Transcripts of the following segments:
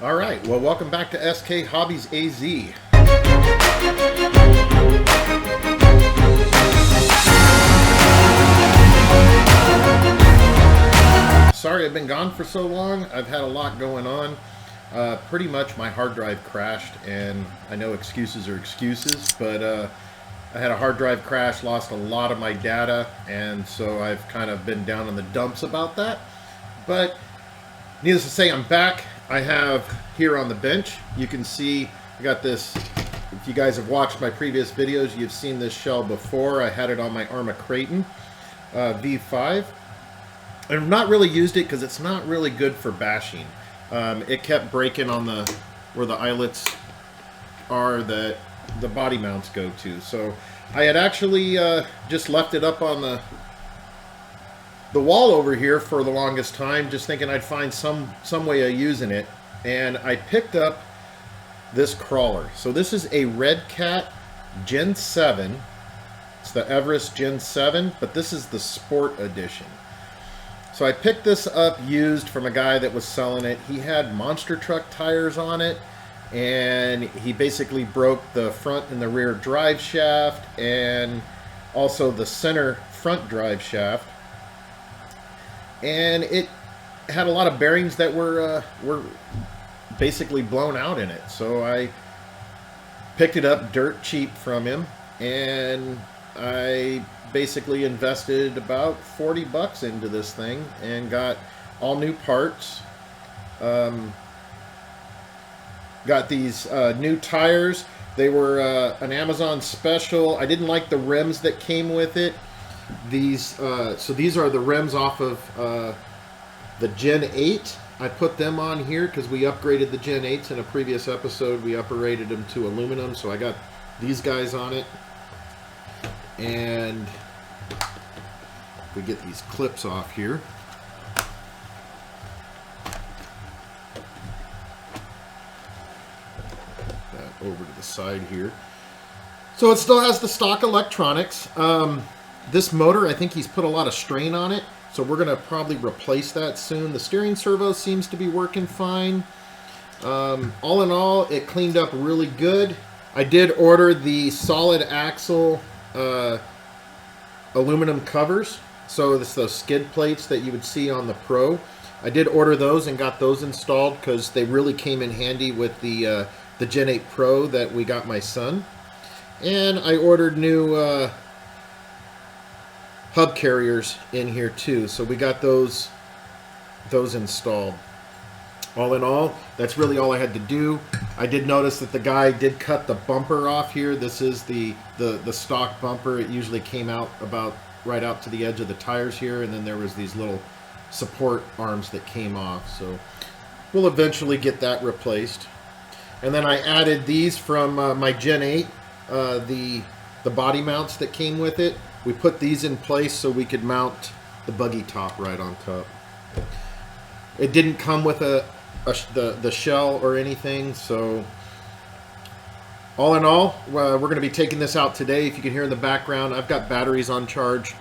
All right, well, welcome back to SK Hobbies AZ. Sorry I've been gone for so long. I've had a lot going on. Pretty much my hard drive crashed, and I know excuses are excuses, but I had a hard drive crash, lost a lot of my data, and so I've kind of been down in the dumps about that. But needless to say, I'm back. I have here on the bench, you can see I got this. If you guys have watched my previous videos, you've seen this shell before. I had it on my Arma Creighton V5. I've not really used it because it's not really good for bashing. It kept breaking on the where the eyelets are that the body mounts go to. So I had actually just left it up on the wall over here for the longest time, just thinking I'd find some way of using it. And I picked up this crawler. So this is a Red Cat Gen 7. It's the Everest Gen 7, but this is the Sport Edition. So I picked this up used from a guy that was selling it. He had monster truck tires on it, and he basically broke the front and the rear drive shaft and also the center front drive shaft. And it had a lot of bearings that were basically blown out in it. So I picked it up dirt cheap from him, and I basically invested about 40 bucks into this thing and got all new parts. Got these new tires. They were an Amazon special. I didn't like the rims that came with it. So these are the rims off of the Gen 8. I put them on here because we upgraded the Gen 8s in a previous episode. We upgraded them to aluminum, so I got these guys on it. And we get these clips off here. Put that over to the side here. So it still has the stock electronics. This motor, I think he's put a lot of strain on it, so we're going to probably replace that soon. The steering servo seems to be working fine. All in all, it cleaned up really good. I did order the solid axle aluminum covers, so it's those skid plates that you would see on the Pro. I did order those and got those installed because they really came in handy with the Gen 8 Pro that we got my son. And I ordered new hub carriers in here too, so we got those installed. All in all, that's really all I had to do. I did notice that the guy did cut the bumper off here. This is the stock bumper. It usually came out about right out to the edge of the tires here, and then there was these little support arms that came off. So we'll eventually get that replaced. And then I added these from my Gen 8, the body mounts that came with it. We put these in place so we could mount the buggy top right on top. It didn't come with the shell or anything, so all in all, we're going to be taking this out today. If you can hear in the background, I've got batteries on charge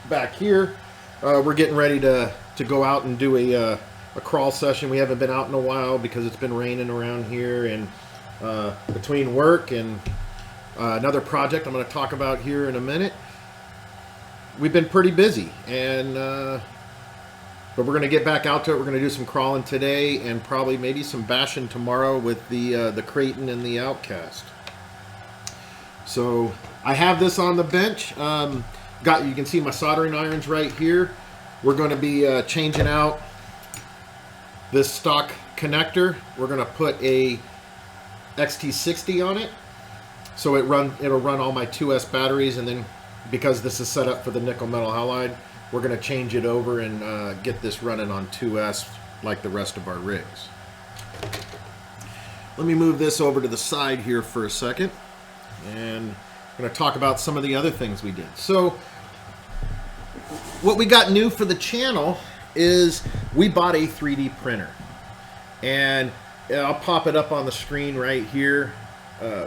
back here. We're getting ready to go out and do a crawl session. We haven't been out in a while because it's been raining around here, and between work and another project I'm going to talk about here in a minute, we've been pretty busy, and but we're going to get back out to it. We're going to do some crawling today and probably maybe some bashing tomorrow with the Creighton and the Outcast. So I have this on the bench. You can see my soldering irons right here. We're going to be changing out this stock connector. We're going to put a XT60 on it, so it'll run all my 2S batteries, and then because this is set up for the nickel metal halide, we're going to change it over and get this running on 2S like the rest of our rigs. Let me move this over to the side here for a second, and I'm going to talk about some of the other things we did. So what we got new for the channel is we bought a 3D printer, and I'll pop it up on the screen right here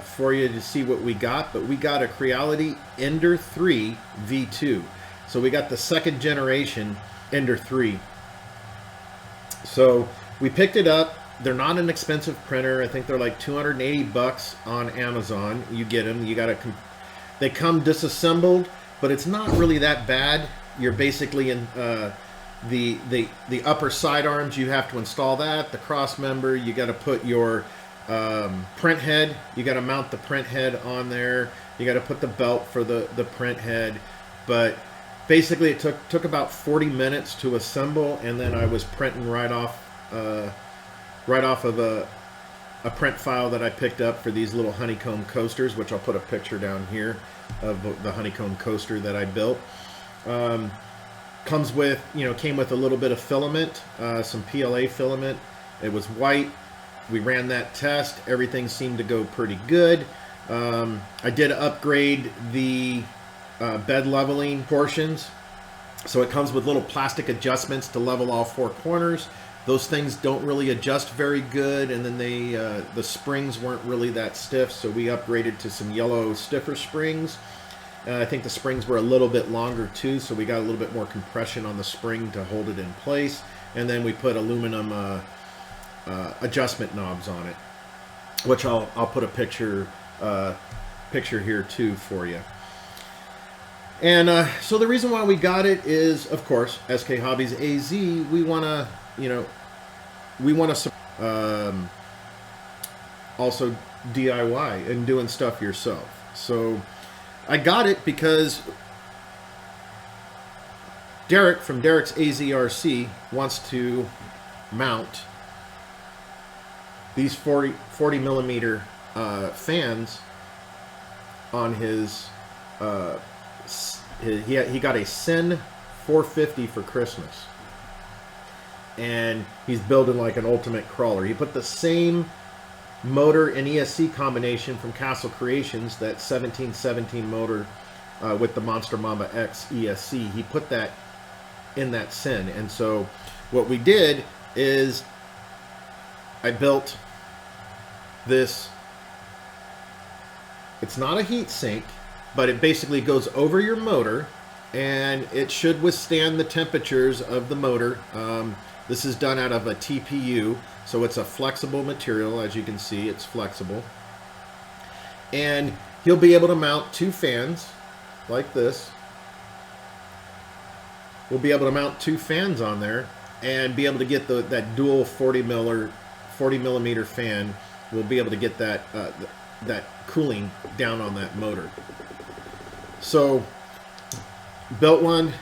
for you to see what we got. But we got a Creality Ender 3 V2. So we got the second generation Ender 3. So we picked it up. they're not an expensive printer. I think they're like 280 bucks on Amazon. You get them. You gotta. They come disassembled, but it's not really that bad. You're basically in the upper side arms. You have to install that. The cross member. You got to put your print head. You got to mount the print head on there. You got to put the belt for the print head. But basically, it took about 40 minutes to assemble, and then I was printing right off of a print file that I picked up for these little honeycomb coasters, which I'll put a picture down here of the honeycomb coaster that I built. Comes with, came with a little bit of filament, some PLA filament. It was white. We ran that test. Everything seemed to go pretty good. I did upgrade the bed leveling portions. So it comes with little plastic adjustments to level all four corners. Those things don't really adjust very good, and then the springs weren't really that stiff, so we upgraded to some yellow stiffer springs. I think the springs were a little bit longer too, so we got a little bit more compression on the spring to hold it in place. And then we put aluminum adjustment knobs on it, which I'll put a picture here too for you. And so the reason why we got it is, of course, SK Hobbies AZ. We want to, also DIY and doing stuff yourself. So I got it because Derrick from Derricks AZ RC wants to mount these 40 millimeter fans on his. He got a Sin 450 for Christmas, and he's building like an ultimate crawler. He put the same motor and ESC combination from Castle Creations, that 1717 motor with the Monster Mamba X ESC. He put that in that Sin, and so what we did is I built this. It's not a heat sink, but it basically goes over your motor, and it should withstand the temperatures of the motor. This is done out of a TPU, so it's a flexible material. As you can see, it's flexible. And he'll be able to mount two fans like this. We'll be able to mount two fans on there and be able to get that dual 40 millimeter fan. We'll be able to get that cooling down on that motor. So built one.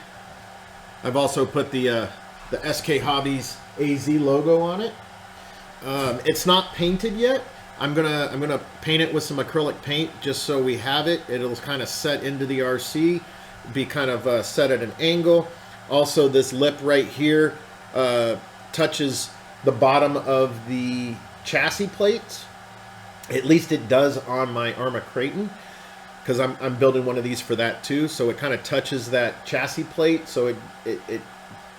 I've also put the SK Hobbies AZ logo on it. It's not painted yet. I'm gonna paint it with some acrylic paint just so we have it. It'll kind of set into the RC, be kind of set at an angle. Also, this lip right here touches the bottom of the chassis plates. At least it does on my Arma Kraton, because I'm building one of these for that too. So it kind of touches that chassis plate, so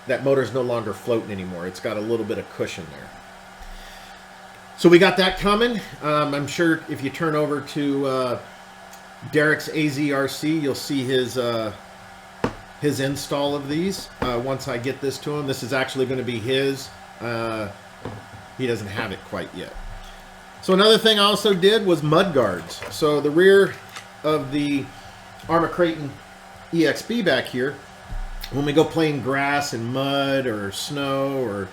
that motor's no longer floating anymore. It's got a little bit of cushion there. So we got that coming. I'm sure if you turn over to Derricks AZ RC, you'll see his install of these once I get this to him. This is actually going to be his. He doesn't have it quite yet. So another thing I also did was mud guards. So the rear of the Arma Kraton EXB back here, when we go playing grass and mud or snow, or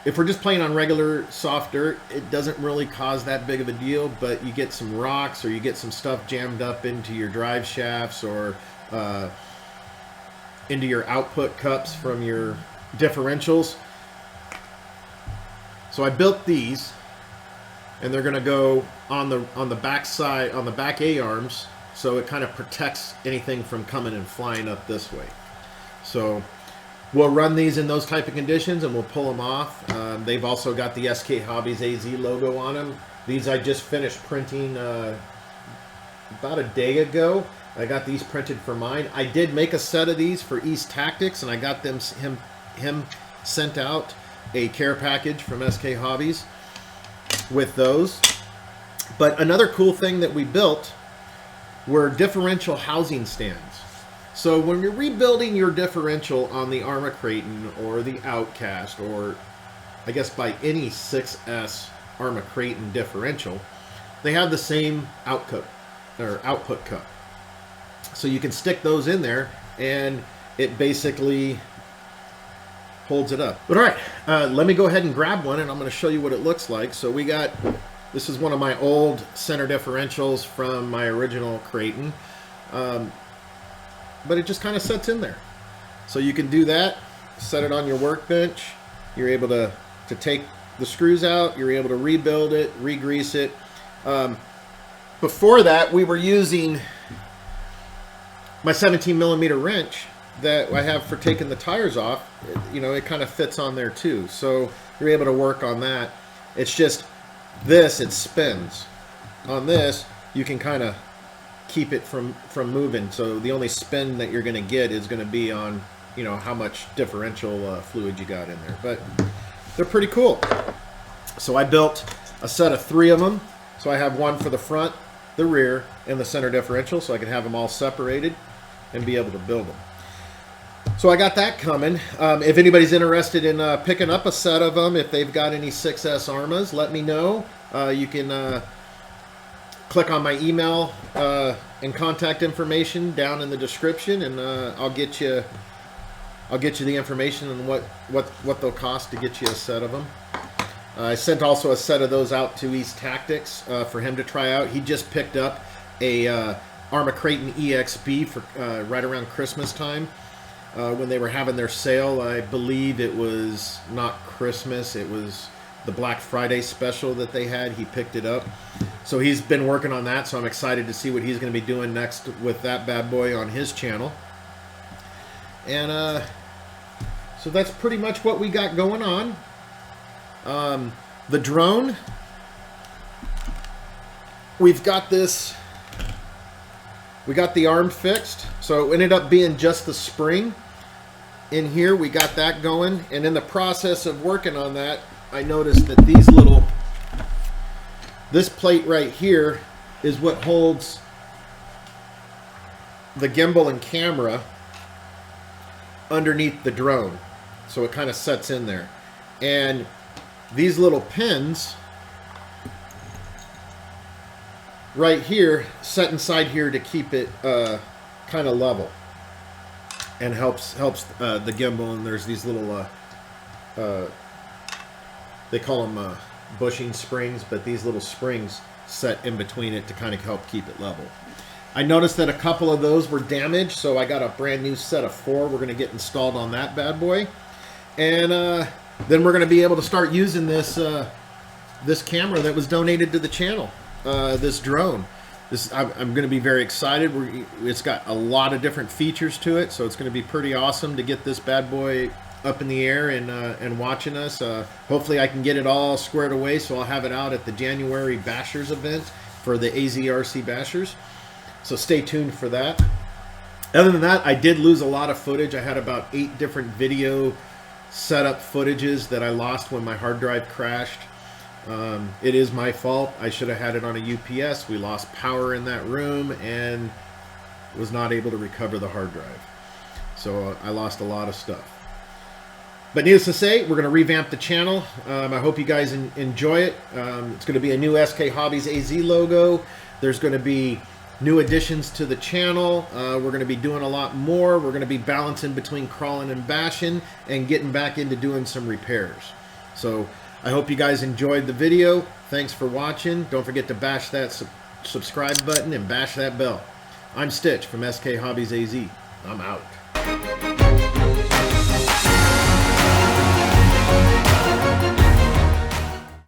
if we're just playing on regular soft dirt, it doesn't really cause that big of a deal. But you get some rocks, or you get some stuff jammed up into your drive shafts, or into your output cups from your differentials. So I built these, and they're going to go on the back side, on the back A-arms, so it kind of protects anything from coming and flying up this way. So we'll run these in those type of conditions, and we'll pull them off. They've also got the SK Hobbies AZ logo on them. These I just finished printing about a day ago. I got these printed for mine. I did make a set of these for East Tactics, and I got him sent out a care package from SK Hobbies with those. But another cool thing that we built were differential housing stands. So when you're rebuilding your differential on the Arma Kraton or the Outcast or I guess by any 6S Arma Cretin differential, they have the same output cup. So you can stick those in there and it basically holds it up. But all right, let me go ahead and grab one and I'm going to show you what it looks like. So we got, this is one of my old center differentials from my original Cretin, but it just kind of sets in there. So you can do that, set it on your workbench. You're able to take the screws out, you're able to rebuild it, re-grease it. Before that, we were using my 17mm wrench that I have for taking the tires off. You know, it kind of fits on there too. So you're able to work on that. It's just this, it spins. On this, you can kind of keep it from moving. So the only spin that you're going to get is going to be on, you know, how much differential fluid you got in there. But they're pretty cool. So I built a set of 3 of them. So I have one for the front, the rear, and the center differential, so I can have them all separated and be able to build them. So I got that coming. If anybody's interested in picking up a set of them, if they've got any 6S Armas, let me know. You can click on my email and contact information down in the description, and I'll get you the information on what they'll cost to get you a set of them. I sent also a set of those out to East Tactics for him to try out. He just picked up a Arma Cretin EXB for right around Christmas time when they were having their sale. I believe it was not Christmas, it was the Black Friday special that they had. He picked it up. So he's been working on that, so I'm excited to see what he's going to be doing next with that bad boy on his channel. And so that's pretty much what we got going on. The drone, we've got this, we got the arm fixed, so it ended up being just the spring in here. We got that going, and in the process of working on that, I noticed that this plate right here is what holds the gimbal and camera underneath the drone, so it kind of sets in there. And these little pins right here set inside here to keep it kind of level, and helps the gimbal. And there's these little they call them bushing springs, but these little springs set in between it to kind of help keep it level. I noticed that a couple of those were damaged, so I got a brand new set of 4 we're going to get installed on that bad boy. And then we're going to be able to start using this this camera that was donated to the channel, this drone. I'm going to be very excited. It's got a lot of different features to it, so it's going to be pretty awesome to get this bad boy up in the air and watching us. Hopefully I can get it all squared away, so I'll have it out at the January Bashers event for the AZRC Bashers. So stay tuned for that. Other than that, I did lose a lot of footage. I had about 8 different video setup footages that I lost when my hard drive crashed. It is my fault. I should have had it on a UPS. We lost power in that room and was not able to recover the hard drive. So I lost a lot of stuff. But needless to say, we're going to revamp the channel. I hope you guys enjoy it. It's going to be a new SK Hobbies AZ logo. There's going to be new additions to the channel. We're going to be doing a lot more. We're going to be balancing between crawling and bashing and getting back into doing some repairs. So I hope you guys enjoyed the video. Thanks for watching. Don't forget to bash that subscribe button and bash that bell. I'm Stitch from SK Hobbies AZ. I'm out.